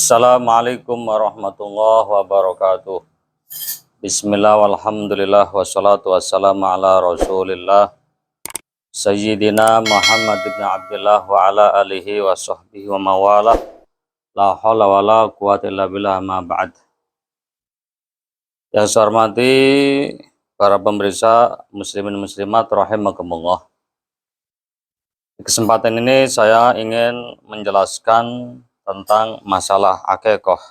Assalamualaikum warahmatullahi wabarakatuh. Bismillah walhamdulillah wassalatu wassalamu ala rasulillah Sayyidina Muhammad ibn Abdullah wa ala alihi wa sahbihi wa mawalah. La hawla wa la quwata illa billah ma ba'd. Yang saya hormati para pemirsa muslimin muslimat rahimakumullah. Di kesempatan ini saya ingin menjelaskan tentang masalah akikoh.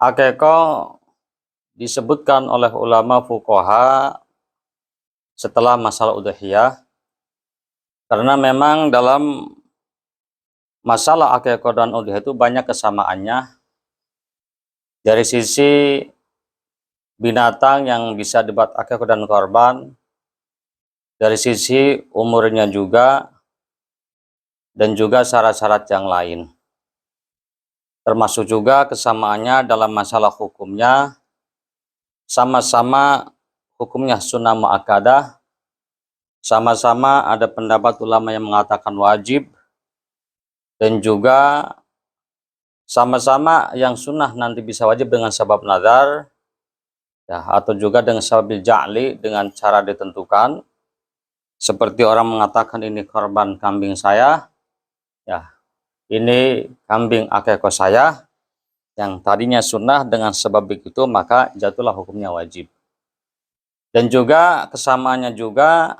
Akikoh disebutkan oleh ulama fuqaha setelah masalah udhiyah, karena memang dalam masalah akikoh dan udhiyah itu banyak kesamaannya dari sisi binatang yang bisa dibuat akikoh dan korban, dari sisi umurnya juga, dan juga syarat-syarat yang lain. Termasuk juga kesamaannya dalam masalah hukumnya, sama-sama hukumnya sunnah muakkadah, sama-sama ada pendapat ulama yang mengatakan wajib, dan juga sama-sama yang sunnah nanti bisa wajib dengan sebab nazar, ya, atau juga dengan sebab ja'li dengan cara ditentukan. Seperti orang mengatakan ini korban kambing saya, ya, ini kambing akikoh saya, yang tadinya sunnah dengan sebab begitu maka jatuhlah hukumnya wajib. Dan juga kesamaannya juga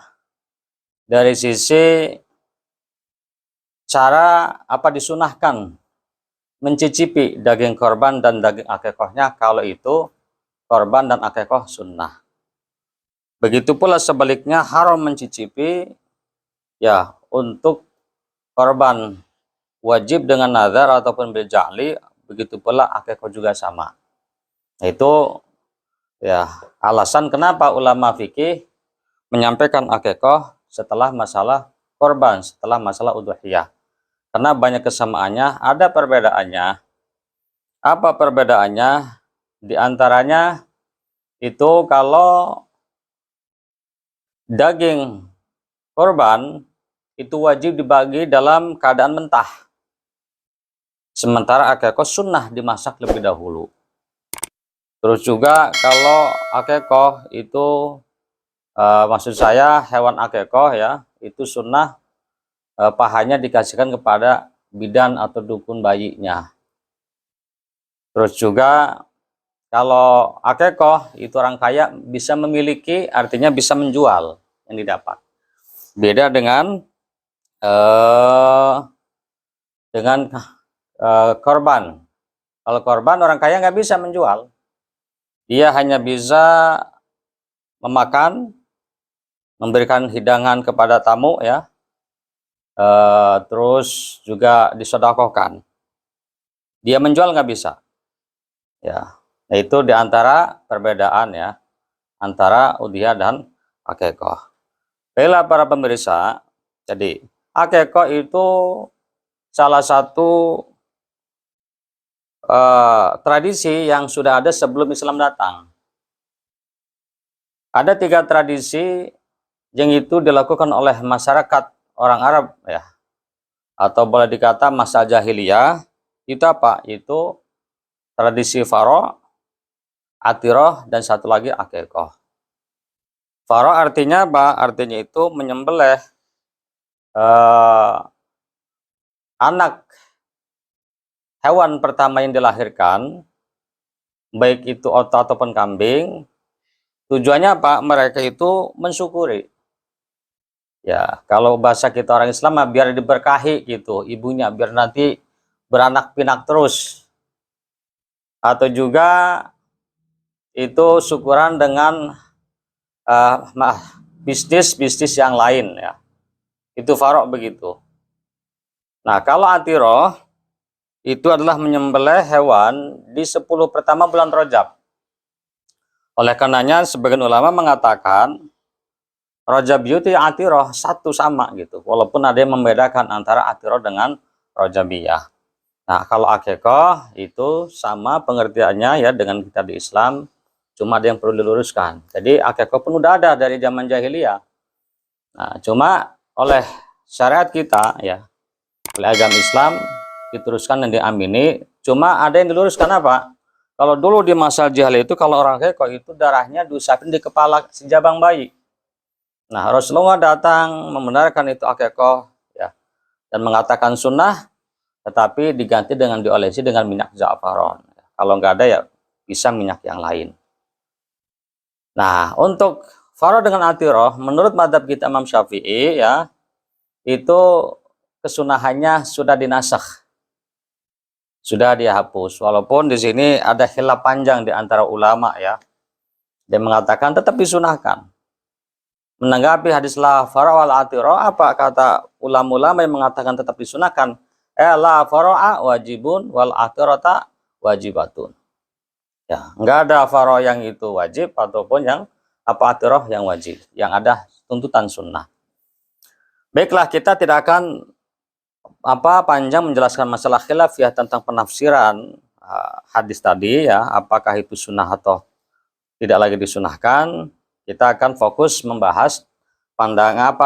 dari sisi cara apa disunahkan mencicipi daging korban dan daging akikohnya kalau itu korban dan akikoh sunnah. Begitu pula sebaliknya haram mencicipi, ya, untuk korban wajib dengan nazar ataupun bija'li, begitu pula akikoh juga sama. Nah, itu ya alasan kenapa ulama fikih menyampaikan akikoh setelah masalah korban, setelah masalah udhiyah. Karena banyak kesamaannya, ada perbedaannya. Apa perbedaannya? Di antaranya itu kalau daging korban itu wajib dibagi dalam keadaan mentah, sementara akikoh sunnah dimasak lebih dahulu. Terus juga kalau akikoh itu maksud saya hewan akikoh, ya, itu sunnah pahanya dikasihkan kepada bidan atau dukun bayinya. Terus juga kalau akikoh itu orang kaya bisa memiliki, artinya bisa menjual yang didapat. Beda dengan korban. Kalau korban orang kaya nggak bisa menjual, dia hanya bisa memakan, memberikan hidangan kepada tamu, ya, terus juga disedekahkan. Dia menjual nggak bisa, ya. Nah, itu diantara perbedaan, ya, antara udhiyah dan akikoh. Baiklah para pemirsa, jadi akikoh itu salah satu tradisi yang sudah ada sebelum Islam datang. Ada 3 tradisi yang itu dilakukan oleh masyarakat orang Arab, ya, atau boleh dikata masa jahiliyah. Itu apa? Itu tradisi faro, atiroh, dan satu lagi akikoh. Faro artinya apa? Artinya itu menyembelih anak hewan pertama yang dilahirkan, baik itu onta ataupun kambing. Tujuannya apa? Mereka itu mensyukuri. Ya, kalau bahasa kita orang Islam, biar diberkahi gitu ibunya, biar nanti beranak pinak terus. Atau juga itu syukuran dengan bisnis yang lain, ya. Itu farok begitu. Nah, kalau atiroh itu adalah menyembelih hewan di 10 pertama bulan Rajab. Oleh karenanya sebagian ulama mengatakan Rajab itu atiroh satu sama gitu, walaupun ada yang membedakan antara atiroh dengan Rajabiyah. Nah, kalau akikoh itu sama pengertiannya, ya, dengan kita di Islam, cuma ada yang perlu diluruskan. Jadi akikoh pun udah ada dari zaman jahiliyah. Nah, cuma oleh syariat kita, ya, oleh agama Islam, diteruskan dan diamini. Cuma ada yang diluruskan apa? Kalau dulu di masa jahiliyah itu kalau orang akikoh itu darahnya diusapin di kepala si jabang bayi. Nah, Rasulullah datang membenarkan itu akikoh ya, dan mengatakan sunnah, tetapi diganti dengan diolesi dengan minyak za'faron. Kalau nggak ada ya bisa minyak yang lain. Nah, untuk faro dengan atiroh, menurut madhab kita Imam Syafi'i ya, itu kesunahannya sudah dinasakh, sudah dihapus. Walaupun di sini ada khilaf panjang di antara ulama ya, dia mengatakan tetap disunahkan. Menanggapi hadis la faro wal atiroh, apa kata ulama-ulama yang mengatakan tetap disunahkan? La faro'a wajibun wal atirota wajibatun. Ya, enggak ada faro yang itu wajib ataupun yang atiroh yang wajib. Yang ada tuntutan sunnah. Baiklah, kita tidak akan panjang menjelaskan masalah khilaf ya tentang penafsiran hadis tadi ya, apakah itu sunnah atau tidak lagi disunahkan. Kita akan fokus membahas pandangan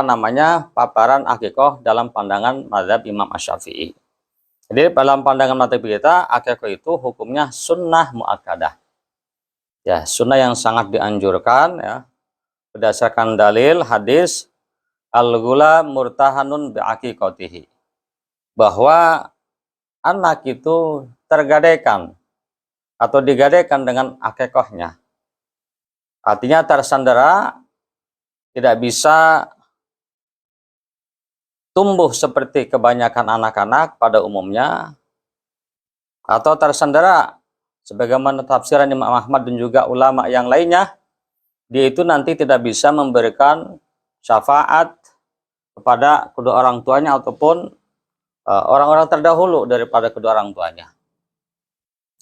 paparan akikoh dalam pandangan mazhab Imam Asy-Syafi'i. Jadi dalam pandangan mazhab kita, akikoh itu hukumnya sunnah muakkadah. Ya, sunnah yang sangat dianjurkan ya, berdasarkan dalil hadis al-ghulam murtahanun bi'aqiqatihi, bahwa anak itu tergadaikan atau digadaikan dengan akikohnya. Artinya tersandera, tidak bisa tumbuh seperti kebanyakan anak-anak pada umumnya, atau tersandera sebagaimana tafsiran Imam Ahmad dan juga ulama yang lainnya, dia itu nanti tidak bisa memberikan syafaat kepada kedua orang tuanya ataupun orang-orang terdahulu daripada kedua orang tuanya.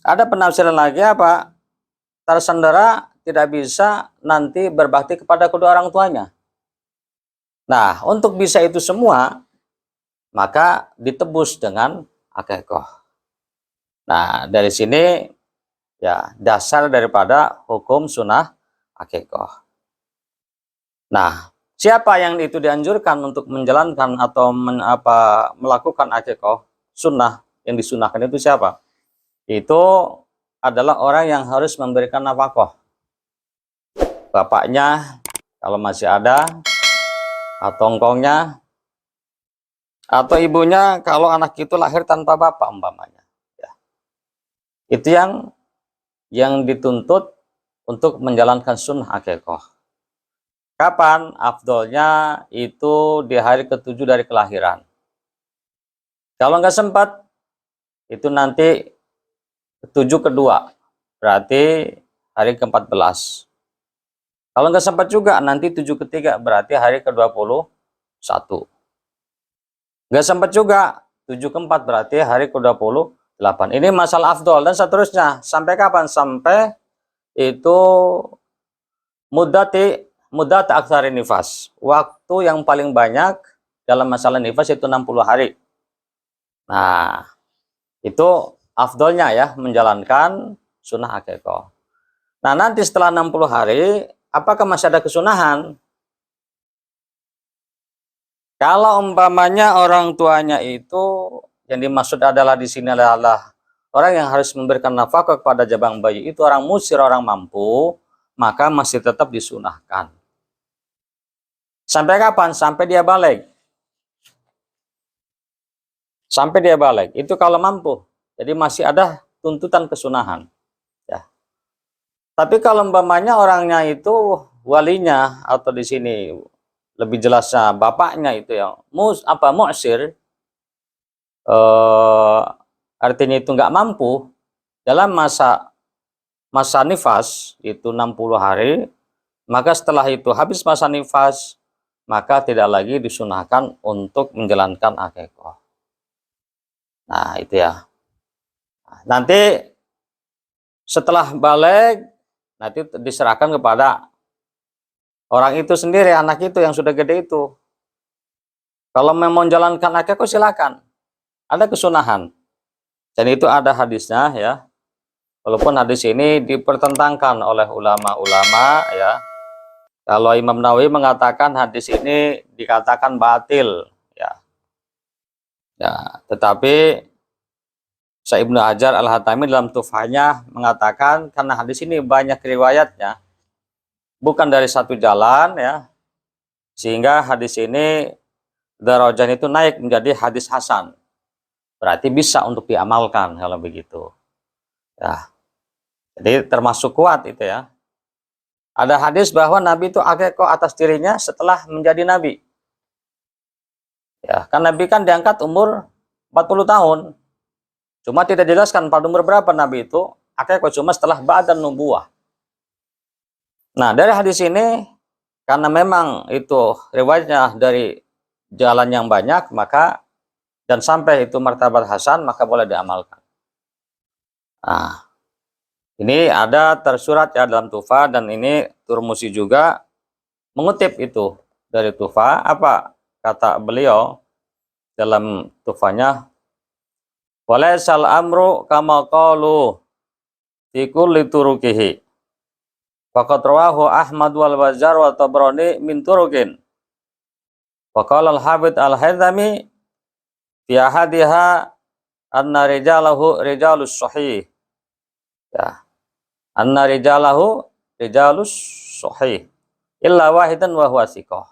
Ada penafsiran lagi apa? Tersandera tidak bisa nanti berbakti kepada kedua orang tuanya. Nah, untuk bisa itu semua, maka ditebus dengan akikoh. Nah, dari sini ya dasar daripada hukum sunnah akikoh. Nah, siapa yang itu dianjurkan untuk menjalankan atau melakukan akikoh sunnah, yang disunahkan itu siapa? Itu adalah orang yang harus memberikan nafkah. Bapaknya kalau masih ada, atau engkongnya, atau ibunya kalau anak itu lahir tanpa bapak umpamanya. Ya. Itu yang dituntut untuk menjalankan sunnah akikoh. Kapan? Afdolnya itu di hari ke-7 dari kelahiran. Kalau nggak sempat, itu nanti ke-7 kedua, berarti hari ke-14. Kalau nggak sempat juga, nanti 7 ketiga, berarti hari ke-21. Nggak sempat juga, 7 keempat, berarti hari ke-28. Ini masalah afdol dan seterusnya. Sampai kapan? Sampai itu mudat aksari nifas. Waktu yang paling banyak dalam masalah nifas itu 60 hari. Nah, itu afdolnya ya, menjalankan sunnah akikoh. Nah, nanti setelah 60 hari, apakah masih ada kesunahan? Kalau umpamanya orang tuanya itu, yang dimaksud adalah di sini adalah orang yang harus memberikan nafkah kepada jabang bayi itu orang musir, orang mampu, maka masih tetap disunahkan. Sampai kapan? Sampai dia balik. Sampai dia balik. Itu kalau mampu. Jadi masih ada tuntutan kesunahan. Ya. Tapi kalau umpamanya orangnya itu walinya, atau di sini lebih jelasnya bapaknya itu yang mu'sir, artinya itu nggak mampu dalam masa nifas itu 60 hari, maka setelah itu habis masa nifas, maka tidak lagi disunahkan untuk menjalankan akikoh. Nah, itu ya. Nanti setelah balik, nanti diserahkan kepada orang itu sendiri, anak itu yang sudah gede itu. Kalau memang menjalankan akikoh silakan. Ada kesunahan. Dan itu ada hadisnya ya. Walaupun hadis ini dipertentangkan oleh ulama-ulama ya. Kalau Imam Nawawi mengatakan hadis ini dikatakan batil ya. Ya, tetapi Syekh Ibnu Hajar Al-Hatami dalam Tuhfahnya mengatakan karena hadis ini banyak riwayatnya, bukan dari satu jalan ya, sehingga hadis ini darajahnya itu naik menjadi hadis hasan. Berarti bisa untuk diamalkan kalau begitu. Ya, jadi termasuk kuat itu ya. Ada hadis bahwa Nabi itu akikoh atas dirinya setelah menjadi Nabi. Ya, kan Nabi kan diangkat umur 40 tahun. Cuma tidak dijelaskan pada umur berapa Nabi itu akikoh, cuma setelah ba'dan nubuwah. Nah, dari hadis ini karena memang itu riwayatnya dari jalan yang banyak, maka dan sampai itu martabat hasan, maka boleh diamalkan. Nah, ini ada tersurat ya dalam Tuhfah, dan ini Turmusi juga mengutip itu dari Tuhfah. Apa kata beliau dalam Tuhfahnya? Walaisal amru kama qalu fi kulli turuqihi. Faqad rawahu Ahmad wal Bazzar wa Tabrani min turuqin. Wa qala al-Habib al-Haythami fi ahadiha anna rijalahu rijalus sahih. Ya. Anna rijalahu rijalus sahih. Illa wahidan wa huwa thiqah.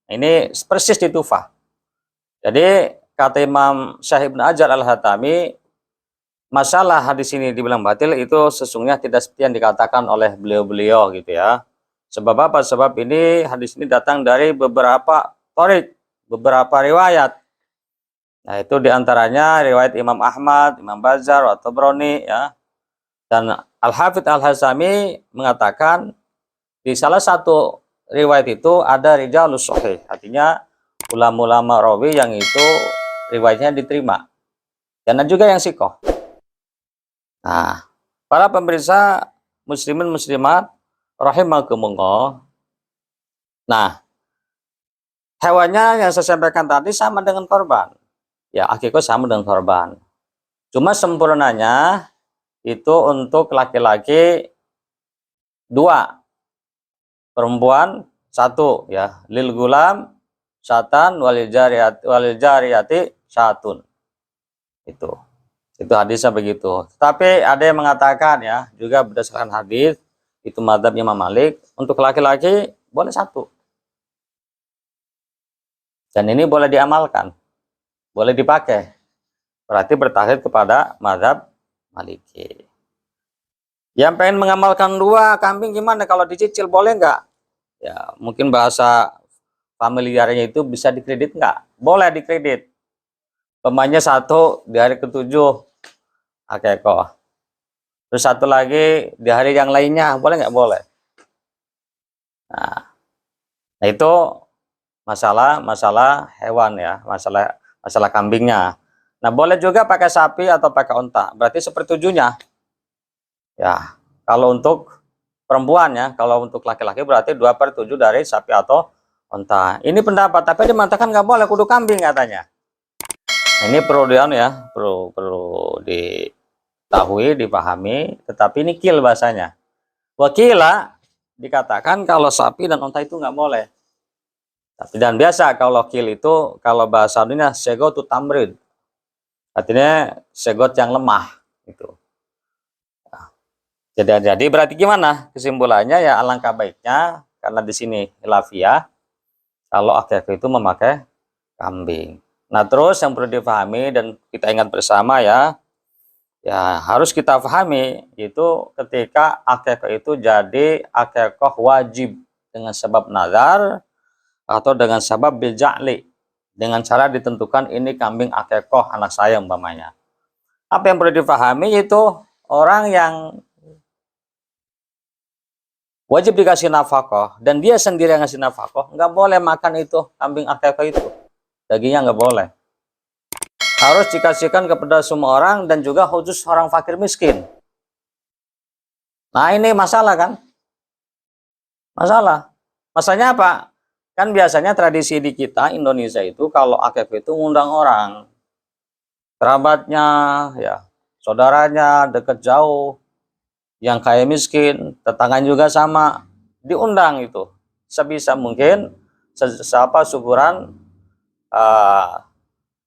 Ini persis di Tuhfah. Jadi kata Imam Syekh Ibnu Hajar Al-Hatami, masalah hadis ini dibilang batil itu sesungguhnya tidak seperti yang dikatakan oleh beliau-beliau gitu ya. Sebab apa? Sebab ini hadis ini datang dari beberapa thariq, beberapa riwayat. Nah, itu diantaranya riwayat Imam Ahmad, Imam Bazzar, atau Tabrani ya. Dan Al-Hafidz Al-Hazami mengatakan di salah satu riwayat itu ada rijalus sahih, artinya ulama-ulama rawi yang itu riwayatnya diterima. Dan ada juga yang sikoh. Nah, para pemirsa muslimin muslimat rahimakumullah. Nah, hewannya yang saya sampaikan tadi sama dengan korban. Ya, akikah sama dengan korban. Cuma sempurnanya itu untuk laki-laki 2, perempuan 1 ya. Lil gulam syatan walil jariyati syatun. Itu hadisnya begitu. Tapi ada yang mengatakan ya, juga berdasarkan hadis itu mazhab Imam Malik, untuk laki-laki boleh 1. Dan ini boleh diamalkan, boleh dipakai. Berarti bertaklid kepada mazhab Maliki. Yang pengen mengamalkan 2 kambing gimana? Kalau dicicil boleh nggak? Ya, mungkin bahasa familiarnya itu bisa dikredit nggak? Boleh dikredit. Pemainnya 1 di hari ke-7 akikoh. Terus 1 lagi di hari yang lainnya, boleh nggak? Boleh. Nah itu masalah hewan ya, masalah kambingnya. Nah, boleh juga pakai sapi atau pakai onta. Berarti sepertujuhnya. Ya, kalau untuk perempuan ya, kalau untuk laki-laki berarti 2/7 dari sapi atau onta. Ini pendapat, tapi dia mengatakan nggak boleh kudu kambing katanya. Nah, ini perlu ya, perlu diketahui, dipahami. Tetapi ini kil bahasanya. Wakila dikatakan kalau sapi dan onta itu nggak boleh. Tapi dan biasa kalau kil itu kalau bahasa dunia segotu tamrid. Artinya segot yang lemah itu. Jadi berarti gimana kesimpulannya ya, alangkah baiknya karena di sini khilafiyah kalau akikah itu memakai kambing. Nah, terus yang perlu dipahami dan kita ingat bersama ya harus kita pahami itu ketika akikah itu jadi akikah wajib dengan sebab nazar atau dengan sebab bilja'li, dengan cara ditentukan ini kambing akikah anak saya umpamanya. Apa yang perlu dipahami itu orang yang wajib dikasih nafkah dan dia sendiri yang ngasih nafkah, nggak boleh makan itu kambing akikah itu, dagingnya nggak boleh, harus dikasihkan kepada semua orang dan juga khusus orang fakir miskin. Nah, ini masalah kan, masalahnya apa, kan biasanya tradisi di kita Indonesia itu kalau akikah itu ngundang orang, kerabatnya ya, saudaranya dekat jauh, yang kaya miskin, tetangga juga sama, diundang itu. Sebisa mungkin syukuran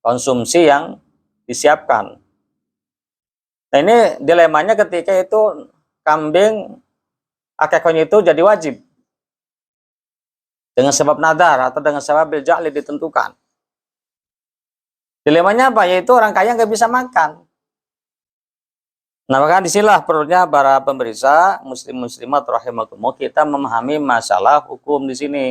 konsumsi yang disiapkan. Nah, ini dilemanya ketika itu kambing akekahnya itu jadi wajib dengan sebab nadar atau dengan sebab bil ja'li ditentukan. Dilemanya apa? Yaitu orang kaya nggak bisa makan. Nah, maka disinilah perlunya para pemirsa muslim-muslimat rahimakumullah kita memahami masalah hukum di sini.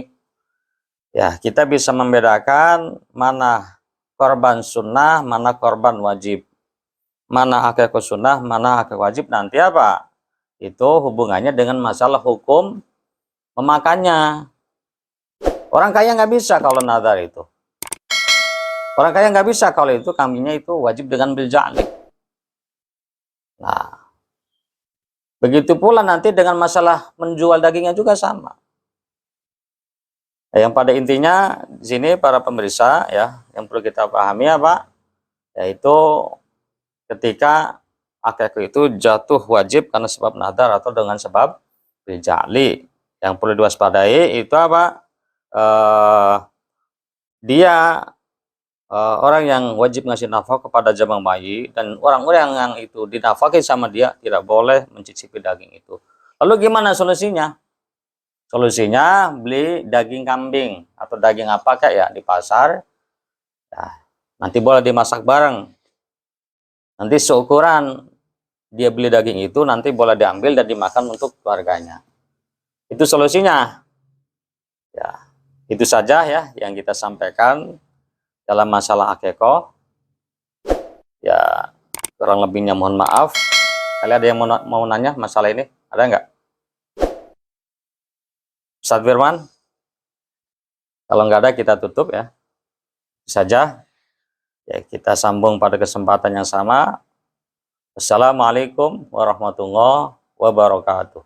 Ya, kita bisa membedakan mana korban sunnah, mana korban wajib. Mana akekah sunnah, mana akekah wajib, nanti apa? Itu hubungannya dengan masalah hukum memakannya. Orang kaya nggak bisa kalau nadar itu. Orang kaya nggak bisa kalau itu kambingnya itu wajib dengan bil ja'li. Nah, begitu pula nanti dengan masalah menjual dagingnya juga sama. Yang pada intinya di sini para pemirsa ya, yang perlu kita pahami apa? Yaitu ketika akekah itu jatuh wajib karena sebab nadar atau dengan sebab bil ja'li. Yang perlu diwaspadai itu apa? Dia orang yang wajib ngasih nafkah kepada jabang bayi dan orang-orang yang itu dinafkahi sama dia tidak boleh mencicipi daging itu. Lalu gimana solusinya? Solusinya beli daging kambing atau daging apa kayak ya di pasar. Nah, nanti boleh dimasak bareng. Nanti seukuran dia beli daging itu nanti boleh diambil dan dimakan untuk keluarganya. Itu solusinya. Ya, itu saja ya yang kita sampaikan dalam masalah akekah. Ya, kurang lebihnya mohon maaf. Kalian ada yang mau nanya masalah ini? Ada nggak? Ustaz Firman? Kalau nggak ada kita tutup ya. Saja. Ya, kita sambung pada kesempatan yang sama. Assalamualaikum warahmatullahi wabarakatuh.